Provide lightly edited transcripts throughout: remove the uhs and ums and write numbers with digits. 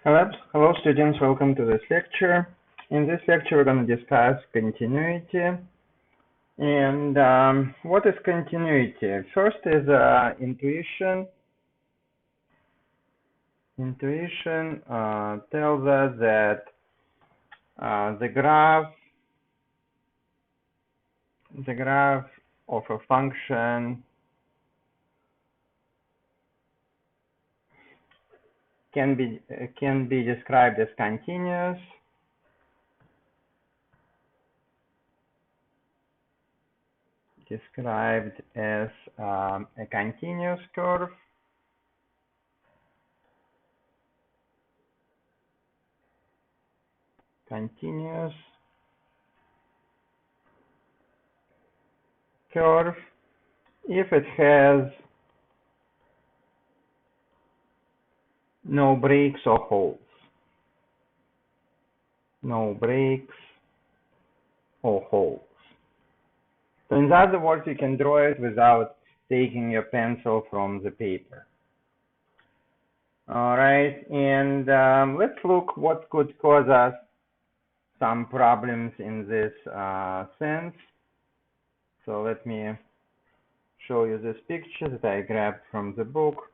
Hello students, welcome to this lecture. In this lecture we're going to discuss continuity. And what is continuity? First is intuition. Intuition tells us that the graph of a function can be described as continuous. Described as a continuous curve. Continuous curve if it has no breaks or holes. No breaks or holes. So in other words, you can draw it without taking your pencil from the paper. All right, and let's look what could cause us some problems in this sense. So let me show you this picture that I grabbed from the book.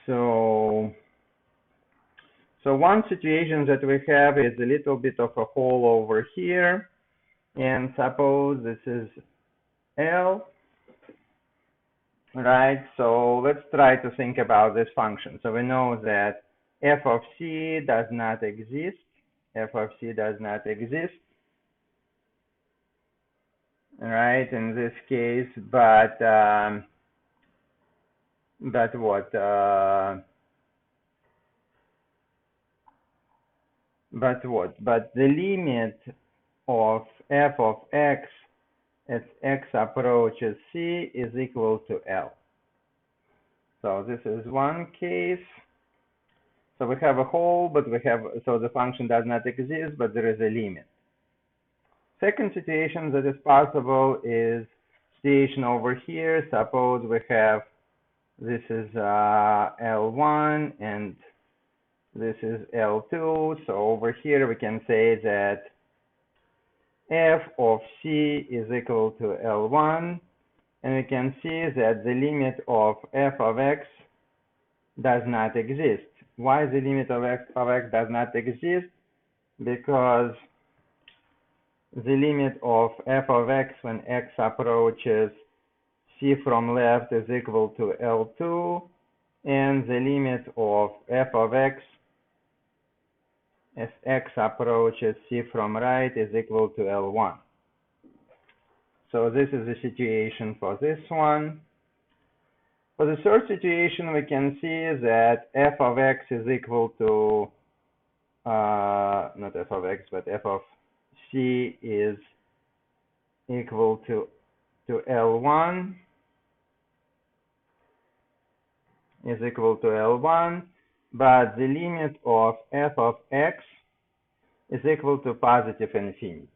So one situation that we have is a little bit of a hole over here, and suppose this is L, right? So let's try to think about this function. So we know that f of c does not exist. F of c does not exist, right? In this case, but what? But the limit of f of x as x approaches c is equal to L. So this is one case. So we have a hole, but so the function does not exist, but there is a limit. Second situation that is possible is situation over here. Suppose we have, this is L1 and this is L2. So over here we can say that f of c is equal to L1, and we can see that the limit of f of x does not exist. Why the limit of x does not exist? Because the limit of f of x when x approaches c from left is equal to L2, and the limit of f of x as x approaches c from right is equal to L1. So this is the situation for this one. For the third situation, we can see that f of x is equal to, not f of x, but f of c is equal to L1, is equal to L1, but the limit of f of x is equal to positive infinity.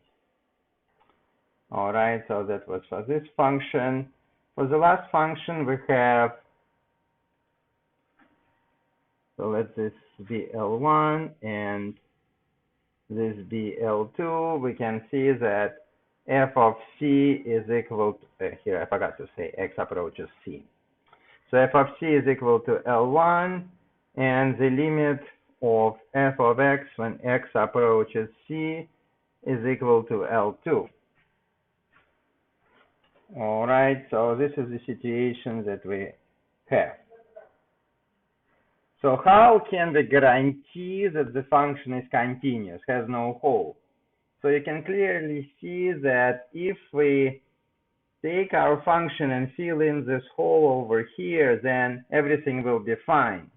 All right, so that was for this function. For the last function, we have, so let this be L1 and this be L2. We can see that f of c is equal to, here I forgot to say x approaches c. So f of c is equal to L1, and the limit of f of x when x approaches c is equal to L2. All right, so this is the situation that we have. So how can we guarantee that the function is continuous, has no hole? So you can clearly see that if we take our function and fill in this hole over here, then everything will be fine.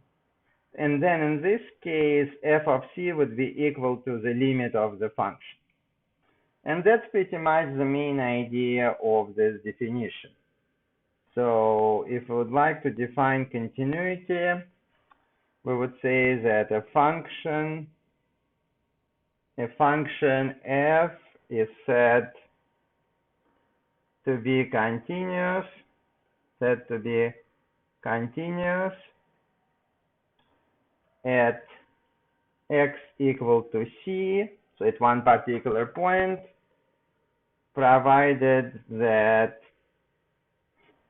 And then in this case, f of c would be equal to the limit of the function. And that's pretty much the main idea of this definition. So if we would like to define continuity, we would say that a function f is said to be continuous, at x equal to c, so at one particular point, provided that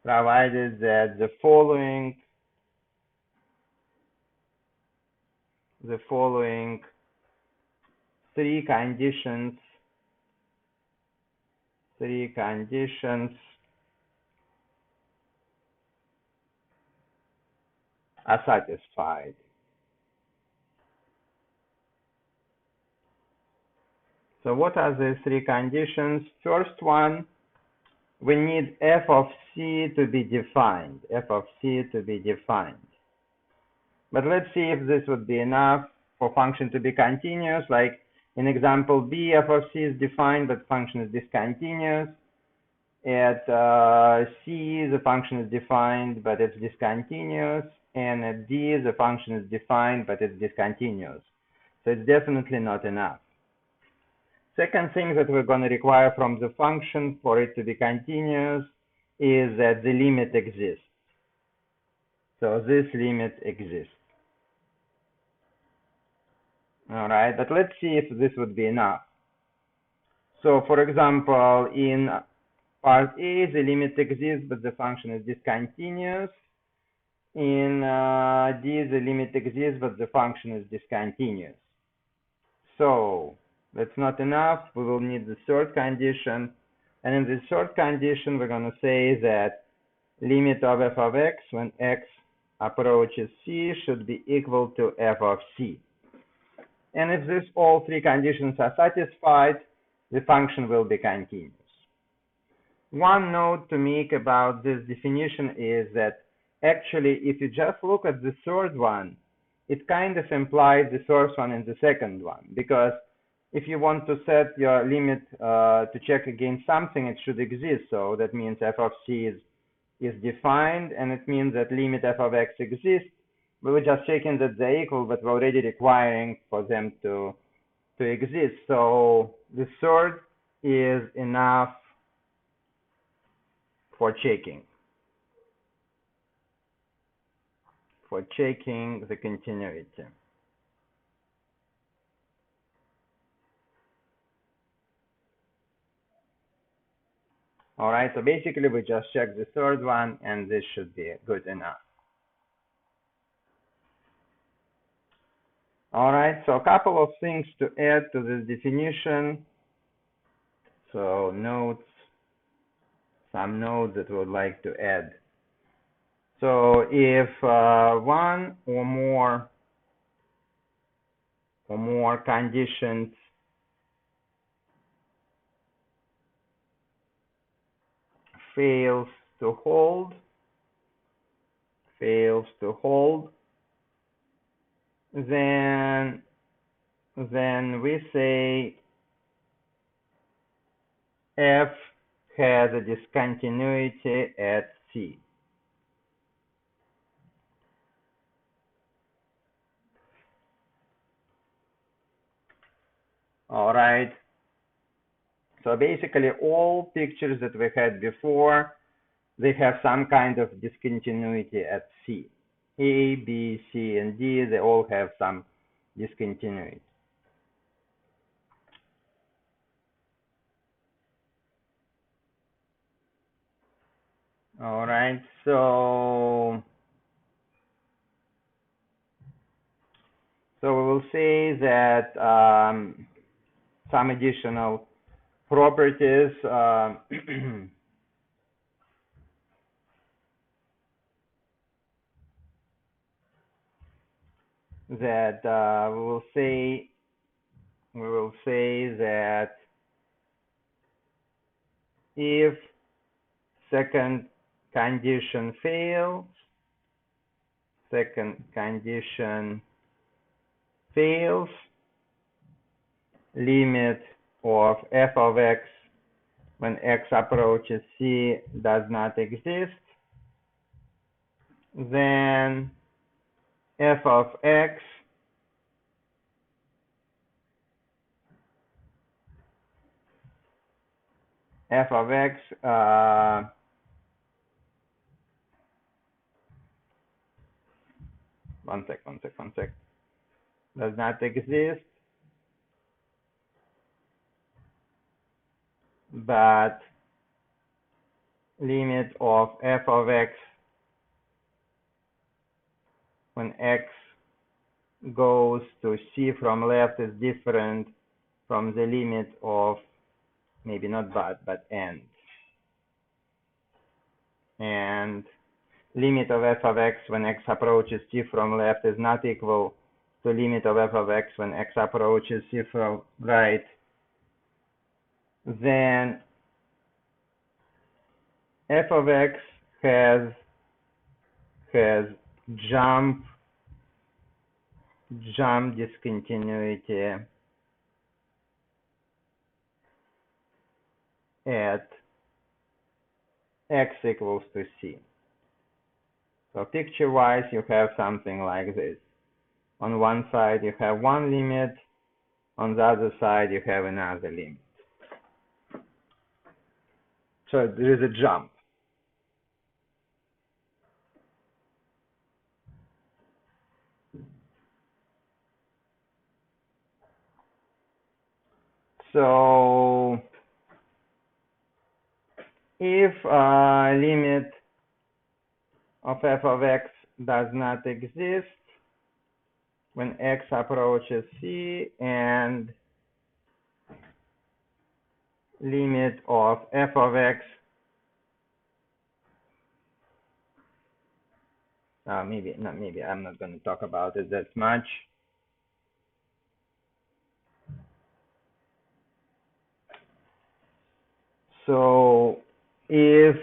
the following three conditions are satisfied. So what are the three conditions? First one, we need f of c to be defined. But let's see if this would be enough for function to be continuous. Like in example B, f of c is defined, but function is discontinuous. At C, the function is defined, but it's discontinuous. And at D, the function is defined, but it's discontinuous. So it's definitely not enough. Second thing that we're going to require from the function for it to be continuous is that the limit exists. So this limit exists. All right, but let's see if this would be enough. So for example, in part A, the limit exists, but the function is discontinuous. In D, the limit exists, but the function is discontinuous. So that's not enough. We will need the third condition. And in the third condition, we're going to say that limit of f of x when x approaches c should be equal to f of c. And if this all three conditions are satisfied, the function will be continuous. One note to make about this definition is that actually, if you just look at the third one, it kind of implies the first one and the second one, because if you want to set your limit to check against something, it should exist. So that means f of c is defined, and it means that limit f of x exists. We were just checking that they're equal, but we're already requiring for them to exist. So the third is enough for checking the continuity. All right, so basically we just check the third one, and this should be good enough. All right, so a couple of things to add to this definition. So some notes that we would like to add. So if one or more conditions fails to hold, then we say f has a discontinuity at c. All right. So basically, all pictures that we had before, they have some kind of discontinuity at C. A, B, C, and D, they all have some discontinuity. All right, so we will say that some additional properties that we will say that if second condition fails, limit of f of x when x approaches c does not exist, then f of x one sec. does not exist, but limit of f of x when x goes to c from left is different from the limit of, maybe not but and limit of f of x when x approaches c from left is not equal to limit of f of x when x approaches c from right, then f of x has jump discontinuity at x equals to c. So picture-wise, you have something like this. On one side, you have one limit. On the other side, you have another limit. So there is a jump. So if limit of f of x does not exist when x approaches c, and limit of f of x, maybe I'm not going to talk about it that much. So if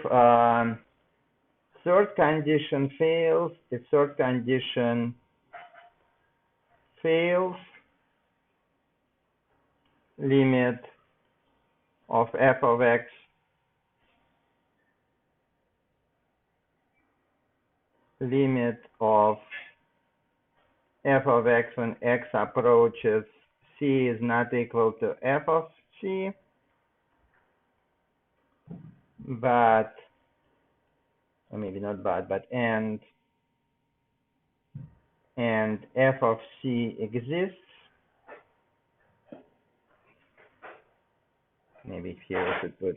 third condition fails, if third condition fails, limit of f of x limit of f of x when x approaches c is not equal to f of c, but or maybe not but and f of c exists. Maybe here we should put,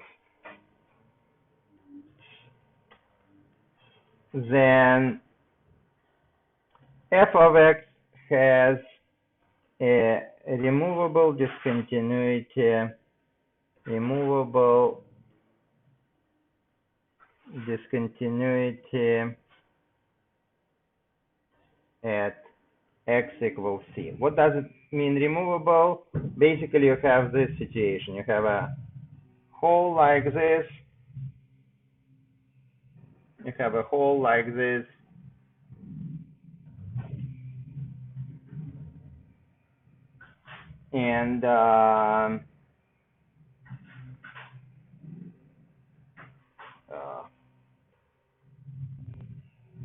then f of x has a removable discontinuity at x equals c. What does it mean, removable? Basically, you have this situation. You have a hole like this. You have a hole like this. And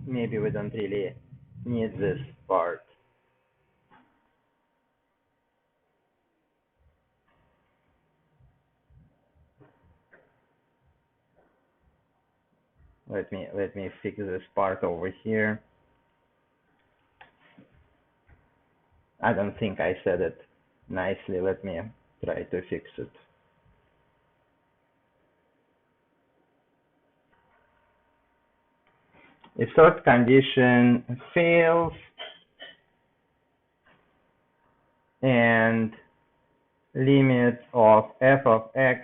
maybe we don't really need this part. Let me fix this part over here. I don't think I said it nicely. Let me try to fix it. If third condition fails and limit of f of x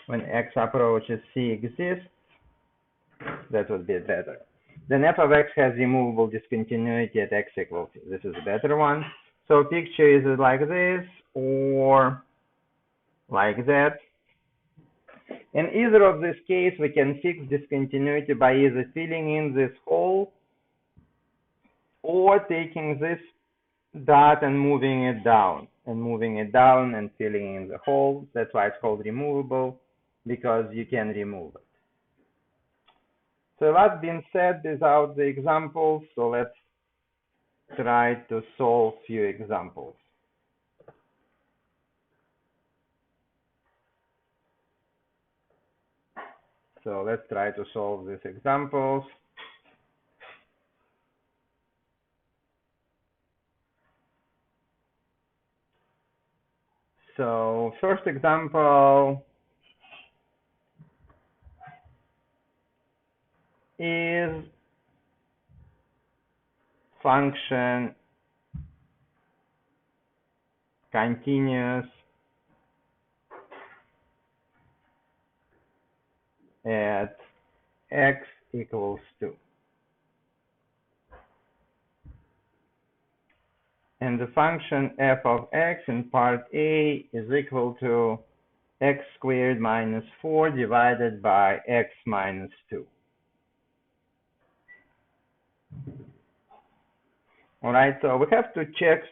when x approaches c exists, that would be better. Then f of x has removable discontinuity at x equals c. This is a better one. So picture is like this or like that. In either of this case, we can fix discontinuity by either filling in this hole or taking this dot and moving it down and filling in the hole. That's why it's called removable, because you can remove it. So that being said, these are the examples. So let's try to solve few examples. So let's try to solve these examples. So first example is function continuous at x equals 2. And the function f of x in part A is equal to x squared minus 4 divided by x minus 2. All right, so we have to check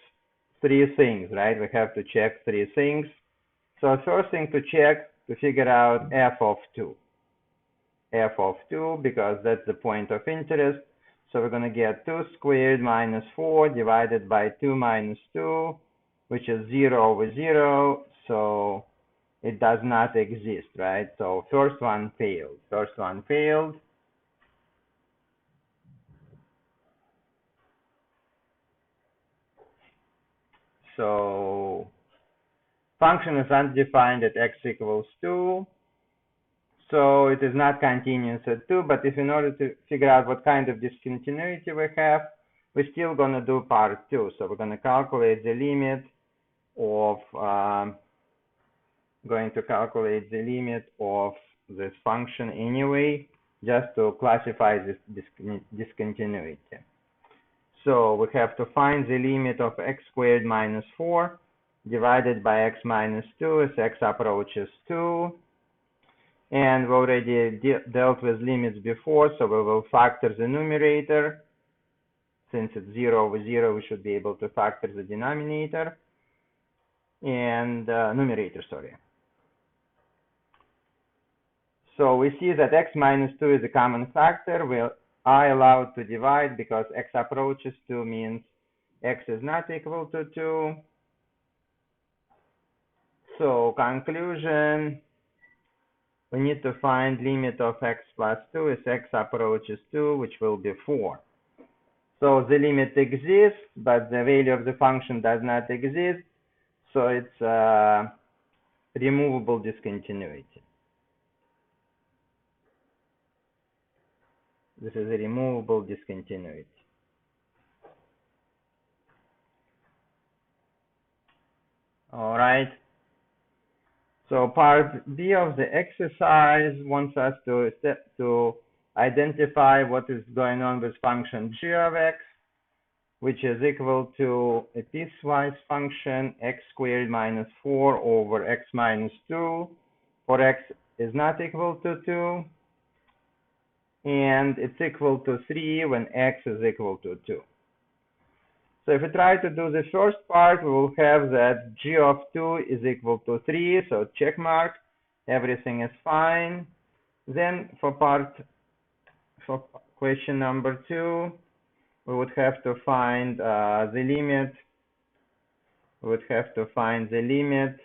three things, right? We have to check three things. So first thing to check to figure out f of 2. F of 2, because that's the point of interest. So we're going to get 2 squared minus 4 divided by 2 minus 2, which is 0 over 0. So it does not exist, right? So first one failed. First one failed. So function is undefined at x equals 2. So it is not continuous at 2, but if in order to figure out what kind of discontinuity we have, we're still going to do part 2. So we're going to calculate the limit of this function anyway, just to classify this discontinuity. So we have to find the limit of x squared minus 4 divided by x minus 2 as x approaches 2. And we already dealt with limits before, so we will factor the numerator. Since it's 0 over 0, we should be able to factor the denominator and numerator, sorry. So we see that x minus 2 is a common factor. We are allowed to divide because x approaches 2 means x is not equal to 2. So conclusion, we need to find limit of x plus 2 as x approaches 2, which will be 4. So the limit exists, but the value of the function does not exist. So it's a removable discontinuity. This is a removable discontinuity. All right. So part B of the exercise wants us to identify what is going on with function g of x, which is equal to a piecewise function x squared minus 4 over x minus 2, for x is not equal to 2, and it's equal to 3 when x is equal to 2. So if we try to do the first part, we will have that g of 2 is equal to 3, so check mark, everything is fine. Then for question number 2, we would have to find the limit. We would have to find the limit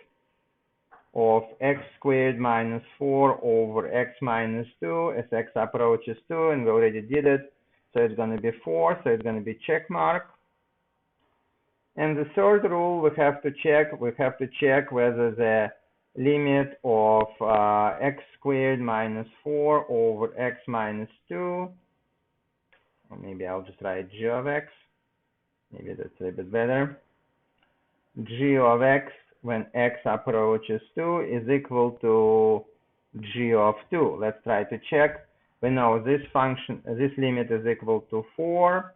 of x squared minus 4 over x minus 2 as x approaches 2, and we already did it. So it's going to be 4, so it's going to be check mark. And the third rule we have to check whether the limit of x squared minus 4 over x minus 2, or maybe I'll just write g of x, maybe that's a bit better, g of x when x approaches 2 is equal to g of 2. Let's try to check. We know this limit is equal to 4,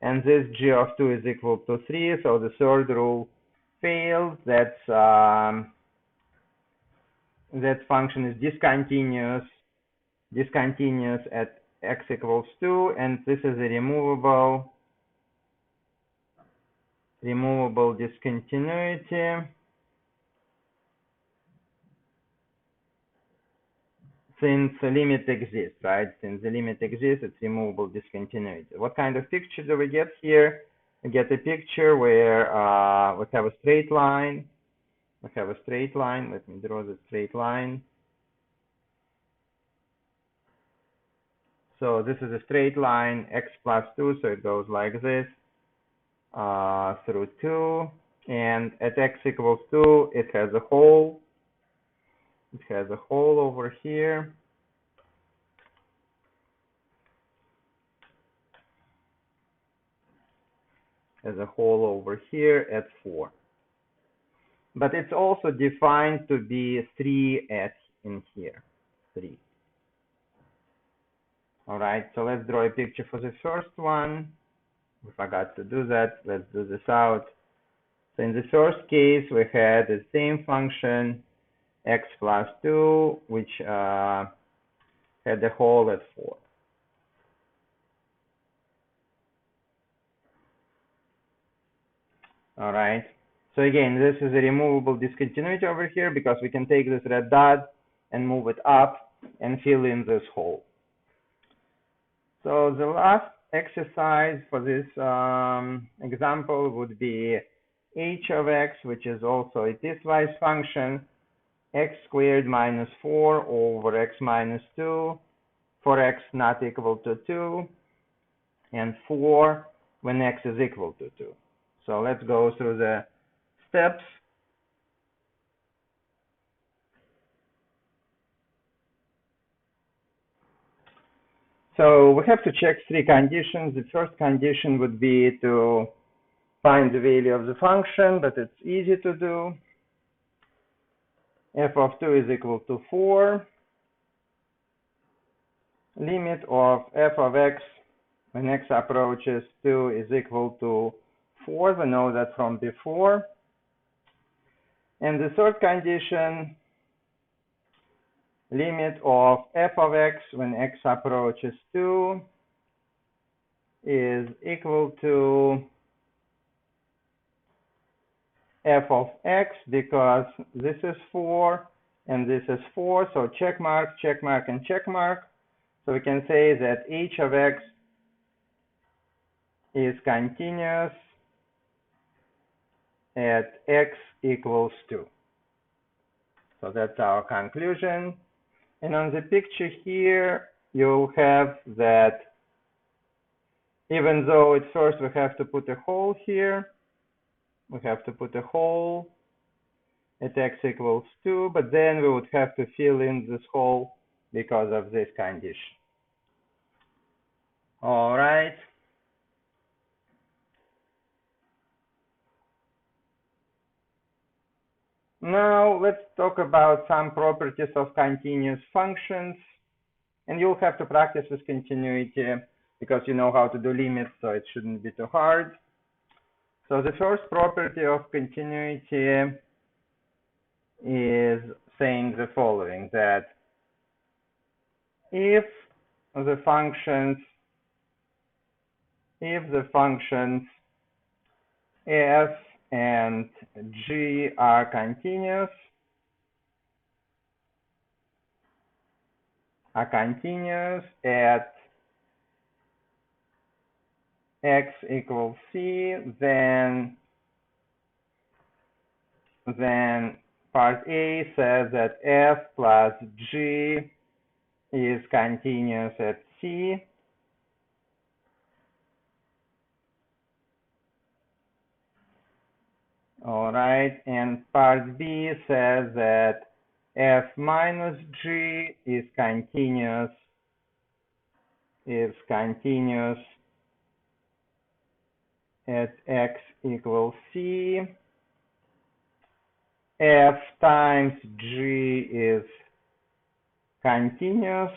and this g of 2 is equal to 3, so the third rule fails. That function is discontinuous at x equals 2, and this is a removable discontinuity. Since the limit exists, right? Since the limit exists, it's removable discontinuity. What kind of picture do we get here? We get a picture where we have a straight line. Let me draw the straight line. So this is a straight line, x plus 2, so it goes like this through 2. and at x equals 2, it has a hole. It has a hole over here. Has a hole over here at 4. But it's also defined to be 3 in here. 3. All right, so let's draw a picture for the first one. We forgot to do that. Let's do this out. So in the first case, we had the same function, x plus 2, which had the hole at 4. All right. So again, this is a removable discontinuity over here because we can take this red dot and move it up and fill in this hole. So the last exercise for this example would be h of x, which is also a piecewise function, x squared minus 4 over x minus 2 for x not equal to 2, and 4 when x is equal to 2. So let's go through the steps. So we have to check 3 conditions. The first condition would be to find the value of the function, but it's easy to do. F of 2 is equal to 4. Limit of f of x when x approaches 2 is equal to 4. We know that from before. And the third condition, limit of f of x when x approaches 2 is equal to f of x, because this is 4 and this is 4, so check mark, and check mark. So we can say that h of x is continuous at x equals 2. So that's our conclusion. And on the picture here, you'll have that even though at first we have to put a hole here, we have to put a hole at x equals 2, but then we would have to fill in this hole because of this condition. All right. Now let's talk about some properties of continuous functions. And you'll have to practice with continuity because you know how to do limits, so it shouldn't be too hard. So the first property of continuity is saying the following, that if the functions f and g are continuous at x equals c, then part A says that f plus g is continuous at c. All right, and part B says that f minus g is continuous at x equals c. F times g is continuous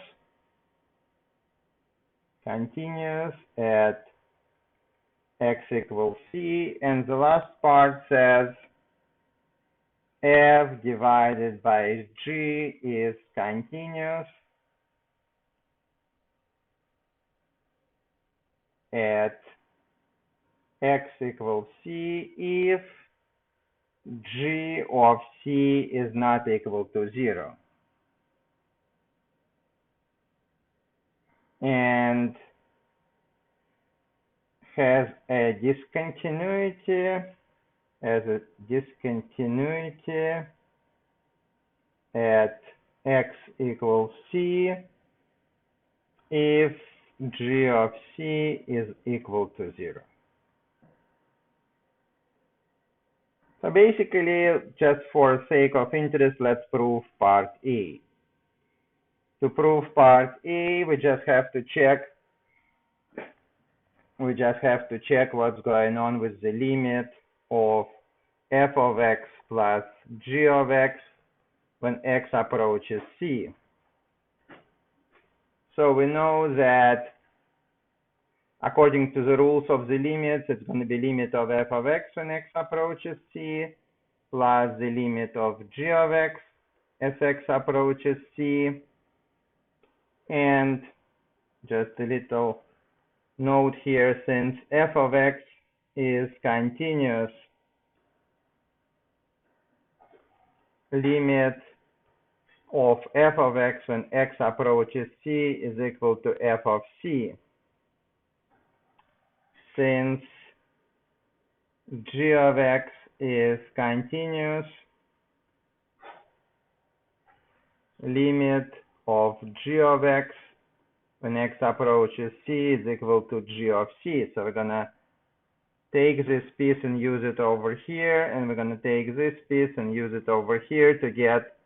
at x equals c, and the last part says f divided by g is continuous at x equals c if g of c is not equal to 0. And has a discontinuity at x equals c if g of c is equal to 0. So basically, just for sake of interest, let's prove part A. To prove part A, we just have to check what's going on with the limit of f of x plus g of x when x approaches c. So we know that according to the rules of the limits, it's going to be limit of f of x when x approaches c plus the limit of g of x as x approaches c. And just a little note here, since f of x is continuous, limit of f of x when x approaches c is equal to f of c. Since g of x is continuous, limit of g of x when x approaches c is equal to g of c. So we're gonna take this piece and use it over here, and we're gonna take this piece and use it over here to get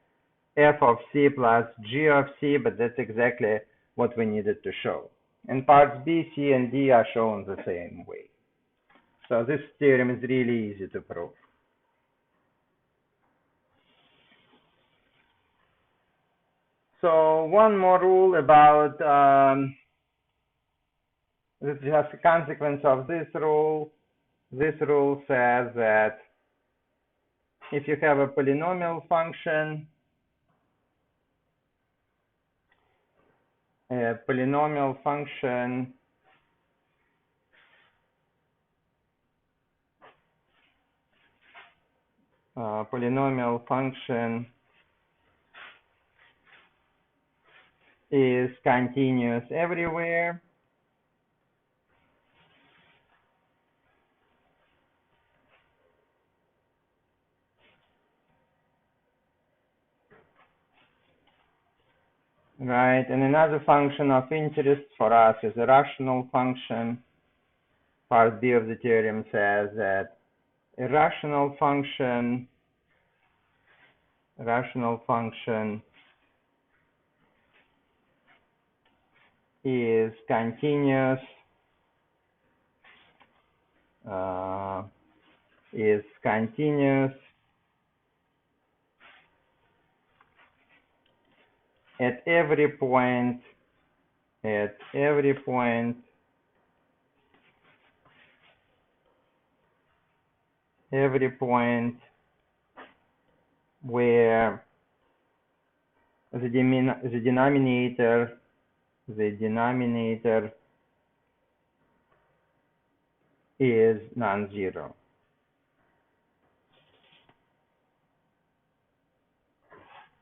f of c plus g of c, but that's exactly what we needed to show. And parts B, C, and D are shown the same way. So this theorem is really easy to prove. So one more rule about, this is just a consequence of this rule. This rule says that if you have a polynomial function, polynomial function is continuous everywhere, right? And another function of interest for us is a rational function. Part B of the theorem says that a rational function is continuous at every point where the denominator is non-zero.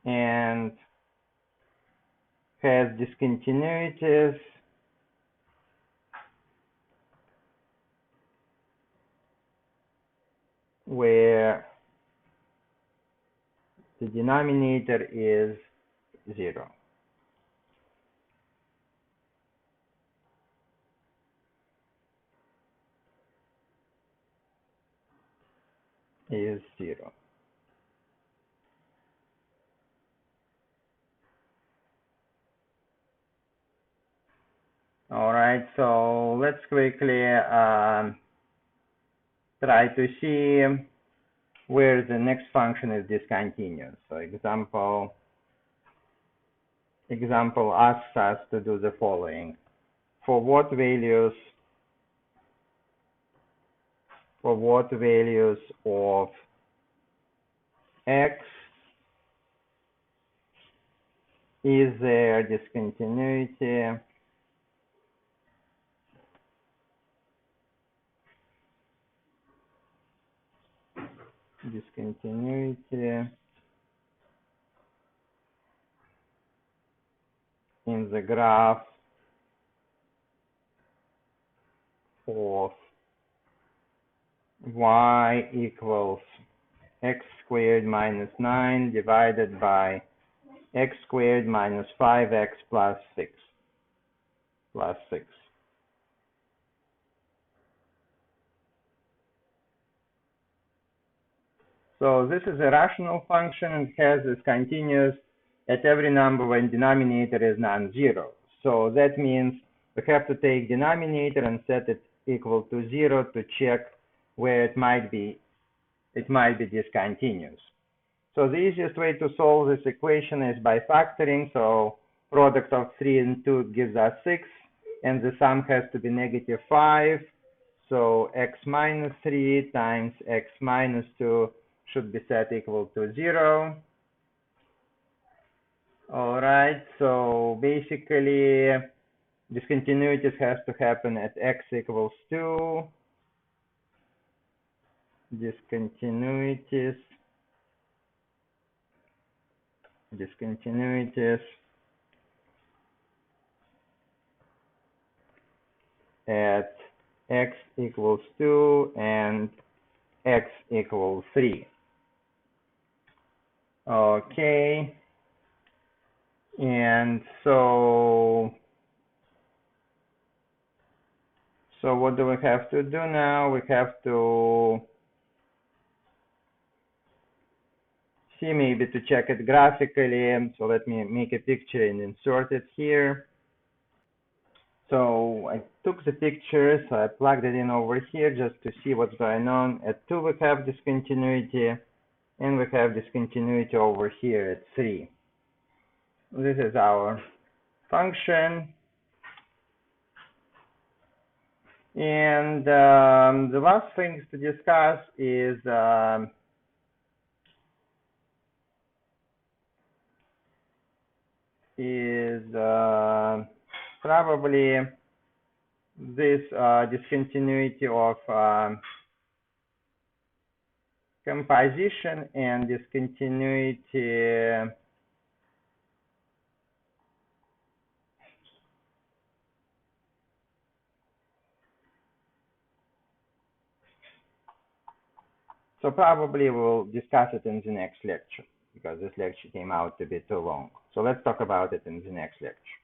And has discontinuities where the denominator is 0. Is 0. All right, so let's quickly try to see where the next function is discontinuous. So example asks us to do the following. For what values of x is there discontinuity in the graph of y equals x squared minus 9 divided by x squared minus 5x plus 6. So this is a rational function and has this continuous at every number when denominator is non-zero. So that means we have to take denominator and set it equal to 0 to check where it might be discontinuous. So the easiest way to solve this equation is by factoring. So product of 3 and 2 gives us 6, and the sum has to be -5. So x minus 3 times x minus 2 should be set equal to 0. All right, so basically discontinuities has to happen at x equals 2. Discontinuities at x equals 2 and x equals 3. Okay, and so what do we have to do now? We have to see maybe to check it graphically. So let me make a picture and insert it here. So I took the picture, so I plugged it in over here just to see what's going on. At 2 we have discontinuity, and we have discontinuity over here at 3. This is our function. And the last things to discuss is probably this discontinuity of composition and discontinuity so probably we'll discuss it in the next lecture because this lecture came out to be too long. So let's talk about it in the next lecture.